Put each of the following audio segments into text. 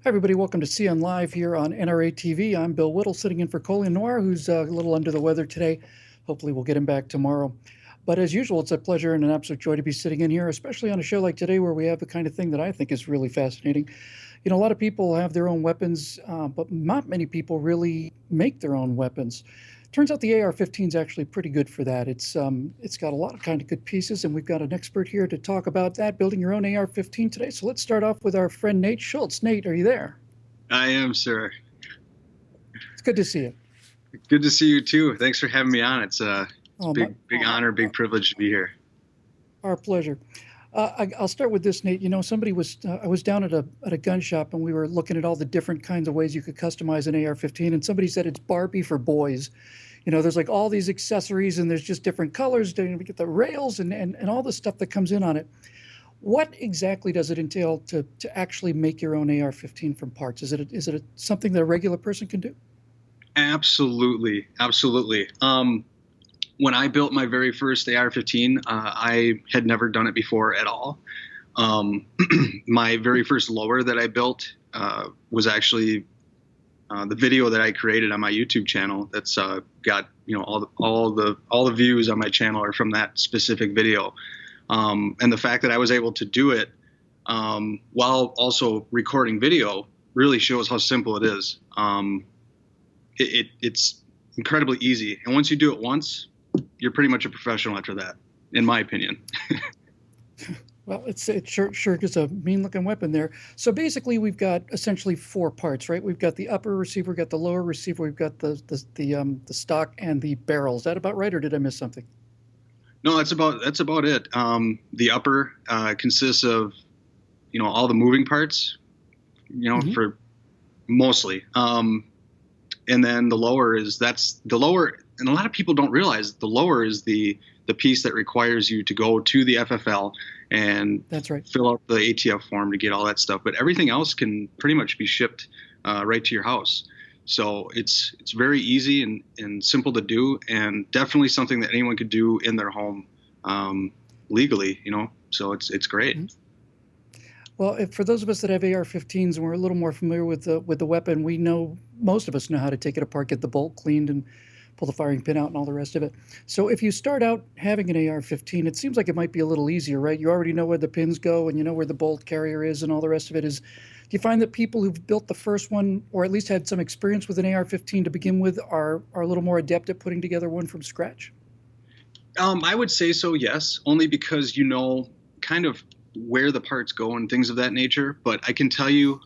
Hi, everybody. Welcome to CN Live here on NRATV. I'm Bill Whittle, sitting in for Colin Noir, who's a little under the weather today. Hopefully, we'll get him back tomorrow. But as usual, it's a pleasure and an absolute joy to be sitting in here, especially on a show like today where we have the kind of thing that I think is really fascinating. You know, a lot of people have their own weapons, but not many people really make their own weapons. Turns out the AR-15 is actually pretty good for that. It's got a lot of kind of good pieces, and we've got an expert here to talk about that, building your own AR-15 today. So let's start off with our friend Nate Schultz. Nate, are you there? I am, sir. It's good to see you. Good to see you too. Thanks for having me on. It's a Oh, big honor, big privilege to be here. our pleasure. I'll start with this, Nate. You know, I was down at a gun shop and we were looking at all the different kinds of ways you could customize an AR-15, and somebody said it's Barbie for boys. You know, there's like all these accessories and there's just different colors. We get the rails and all the stuff that comes in on it. What exactly does it entail to actually make your own AR-15 from parts? Is it something that a regular person can do? Absolutely, absolutely. When I built my very first AR-15, I had never done it before at all. My very first lower that I built was actually the video that I created on my YouTube channel. That's got all the views on my channel are from that specific video. And the fact that I was able to do it while also recording video really shows how simple it is. It's incredibly easy, and once you do it once, you're pretty much a professional after that, in my opinion. Well, it sure is a mean-looking weapon there. So basically, we've got essentially four parts, right? We've got the upper receiver, we've got the lower receiver, we've got the stock and the barrel. Is that about right, or did I miss something? No, that's about it. The upper consists of all the moving parts, Hmm. for mostly. And then the lower that's the lower, and a lot of people don't realize the lower is the piece that requires you to go to the FFL and That's right. fill out the ATF form to get all that stuff. But everything else can pretty much be shipped right to your house. So it's very easy and simple to do, and definitely something that anyone could do in their home legally. So it's great. Mhm. Well, for those of us that have AR-15s and we're a little more familiar with the weapon, we know most of us know how to take it apart, get the bolt cleaned, and pull the firing pin out and all the rest of it. So if you start out having an AR-15, it seems like it might be a little easier, right? You already know where the pins go and you know where the bolt carrier is and all the rest of it is. Do you find that people who've built the first one, or at least had some experience with an AR-15 to begin with, are a little more adept at putting together one from scratch? I would say so, yes, only because kind of where the parts go and things of that nature. But I can tell you,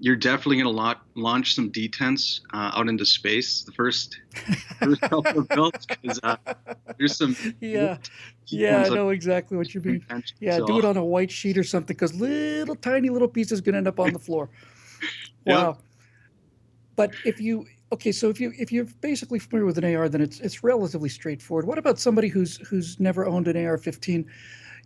you're definitely going to launch some detents out into space the first couple of builds, because there's some Yeah, deep yeah, I ones that know exactly what you are mean. intention. Yeah, do So, it on a white sheet or something, because little tiny little pieces gonna end up on the floor. yep. Wow. But okay, so if you're basically familiar with an AR, then it's relatively straightforward. What about somebody who's never owned an AR-15?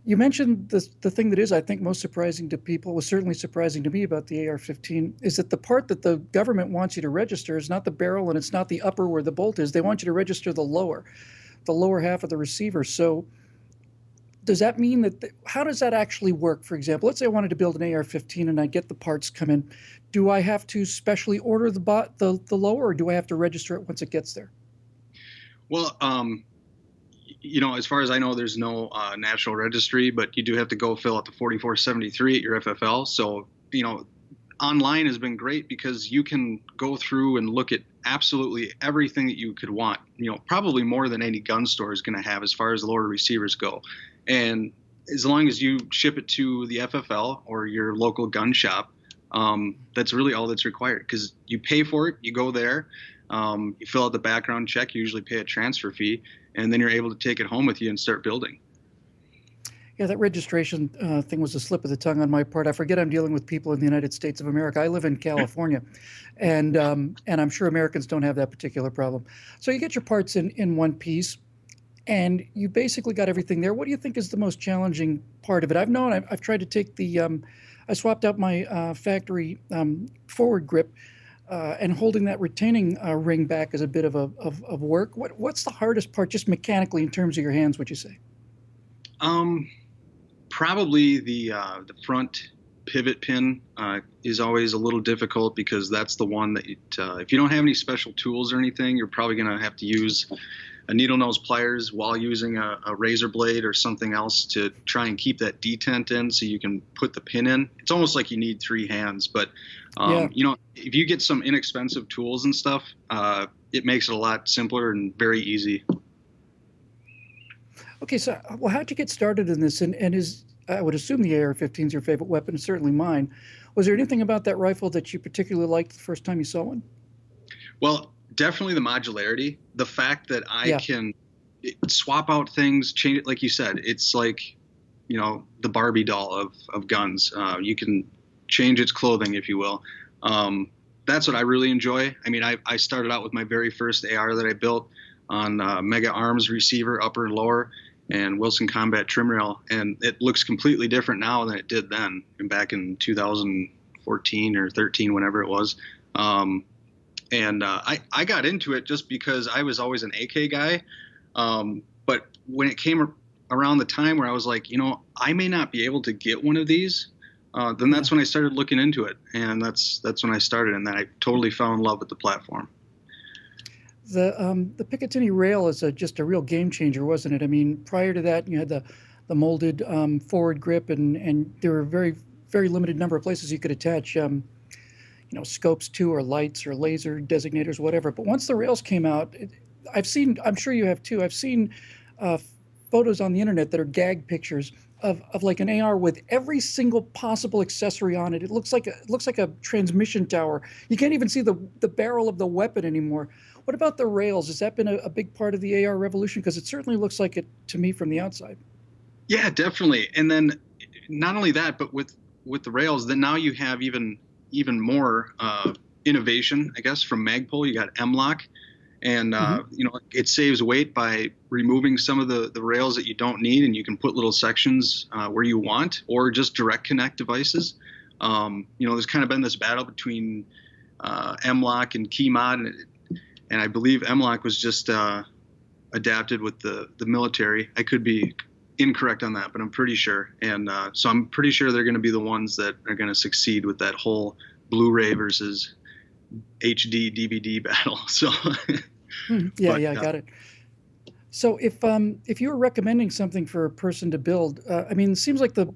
You mentioned the thing that is, I think, most surprising to people, was certainly surprising to me about the AR-15, is that the part that the government wants you to register is not the barrel and it's not the upper where the bolt is. They want you to register the lower half of the receiver. So does that mean how does that actually work? For example, let's say I wanted to build an AR-15 and I get the parts come in. Do I have to specially order the lower, or do I have to register it once it gets there? Well, as far as I know, there's no national registry, but you do have to go fill out the 4473 at your FFL. So, online has been great because you can go through and look at absolutely everything that you could want, probably more than any gun store is going to have as far as lower receivers go. And as long as you ship it to the FFL or your local gun shop, that's really all that's required, because you pay for it, you go there, you fill out the background check, you usually pay a transfer fee, and then you're able to take it home with you and start building. Yeah, that registration thing was a slip of the tongue on my part. I forget I'm dealing with people in the United States of America. I live in California, and I'm sure Americans don't have that particular problem. So you get your parts in one piece, and you basically got everything there. What do you think is the most challenging part of it? I've tried to take I swapped out my factory forward grip, and holding that retaining ring back is a bit of work. What's the hardest part, just mechanically in terms of your hands, would you say? Um, Probably the front pivot pin is always a little difficult because that's the one that if you don't have any special tools or anything, you're probably going to have to use a needle nose pliers while using a razor blade or something else to try and keep that detent in so you can put the pin in. It's almost like you need three hands, but Yeah. you know, if you get some inexpensive tools and stuff, it makes it a lot simpler and very easy. Okay, so well, how'd you get started in this? And is I would assume the AR-15 is your favorite weapon. It's certainly mine. Was there anything about that rifle that you particularly liked the first time you saw one? Well, definitely the modularity, the fact that I Yeah. can swap out things, change it, like you said, it's like, you know, the Barbie doll of guns. You can change its clothing, if you will. That's what I really enjoy. I mean, I started out with my very first AR that I built on Mega Arms receiver, upper and lower, and Wilson Combat trim rail, and it looks completely different now than it did then, and back in 2014 or 13, whenever it was. I got into it just because I was always an AK guy. But when it came around the time where I was like, you know, I may not be able to get one of these, then Yeah. that's when I started looking into it. And that's when I started. And then I totally fell in love with the platform. The Picatinny rail is just a real game changer, wasn't it? I mean, prior to that, you had the molded forward grip, and there were very limited number of places you could attach, scopes to, or lights, or laser designators, whatever. But once the rails came out, I've seen, I'm sure you have too. I've seen uh, photos on the internet that are gag pictures of like an AR with every single possible accessory on it. It looks like a transmission tower. You can't even see the barrel of the weapon anymore. What about the rails? Has that been a big part of the AR revolution? Because it certainly looks like it to me from the outside. Yeah, definitely. And then not only that, but with the rails, then now you have even more innovation, I guess, from Magpul. You got M-Lock, and Hmm. you know, it saves weight by removing some of the rails that you don't need, and you can put little sections where you want, or just direct connect devices. You know, there's kind of been this battle between M-Lock and Keymod, and I believe M-Lock was just adapted with the military. I could be incorrect on that, but I'm pretty sure. And so I'm pretty sure they're going to be the ones that are going to succeed with that whole Blu-ray versus HD DVD battle. So, Yeah, but yeah, I got it. So if you were recommending something for a person to build, I mean, it seems like the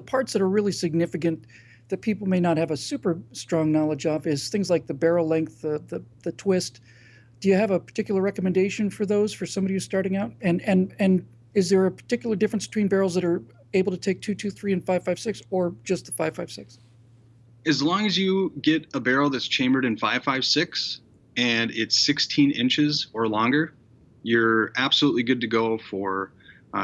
parts that are really significant that people may not have a super strong knowledge of is things like the barrel length, the twist. Do you have a particular recommendation for those for somebody who's starting out? And is there a particular difference between barrels that are able to take 223 and 556, or just the 556? as long as you get a barrel that's chambered in 5.56 and it's 16 inches or longer, you're absolutely good to go for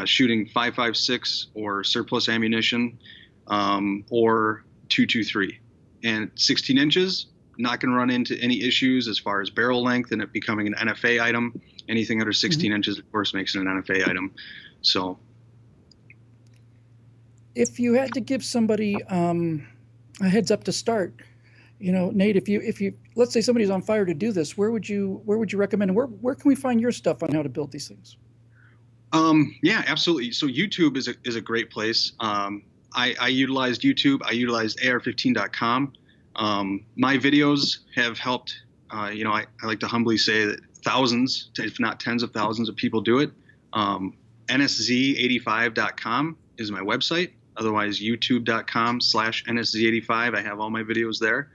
shooting 5.56 or surplus ammunition, or 223. And 16 inches, not going to run into any issues as far as barrel length and it becoming an NFA item. Anything under 16 Hmm. inches, of course, makes it an NFA item. So, If you had to give somebody a heads up to start, Nate, if you let's say somebody's on fire to do this, where would you recommend, and where can we find your stuff on how to build these things? yeah, absolutely. So YouTube is a great place. I utilized YouTube. I utilized AR15.com. My videos have helped. I like to humbly say that thousands, if not tens of thousands of people do it. NSZ85.com is my website. Otherwise, youtube.com/NSZ85. I have all my videos there.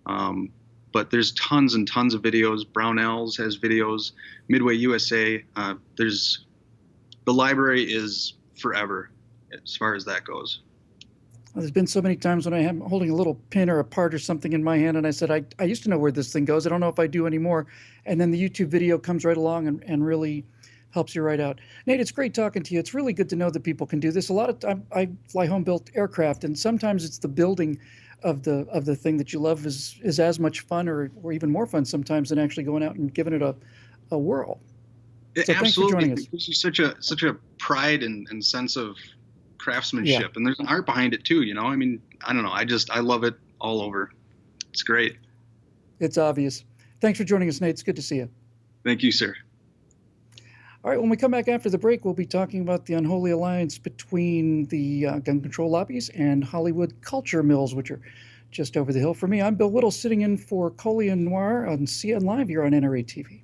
But there's tons and tons of videos. Brownells has videos. Midway USA. The library is forever as far as that goes. There's been so many times when I'm holding a little pin or a part or something in my hand, and I said, I used to know where this thing goes. I don't know if I do anymore. And then the YouTube video comes right along and really helps you right out. Nate, it's great talking to you. It's really good to know that people can do this. A lot of time I fly home built aircraft, and sometimes it's the building of the thing that you love is as much fun, or even more fun sometimes, than actually going out and giving it a whirl. So thanks for Absolutely, joining it us. gives you such a pride and sense of Yeah, craftsmanship, and there's an art behind it too. You know, I mean, I don't know, I love it all over. It's great. it's obvious. Thanks for joining us, Nate. It's good to see you. Thank you, sir. All right, when we come back after the break, we'll be talking about the unholy alliance between the gun control lobbies and Hollywood culture mills, which are just over the hill. For me, I'm Bill Whittle, sitting in for Coley and Noir on CN Live here on NRATV.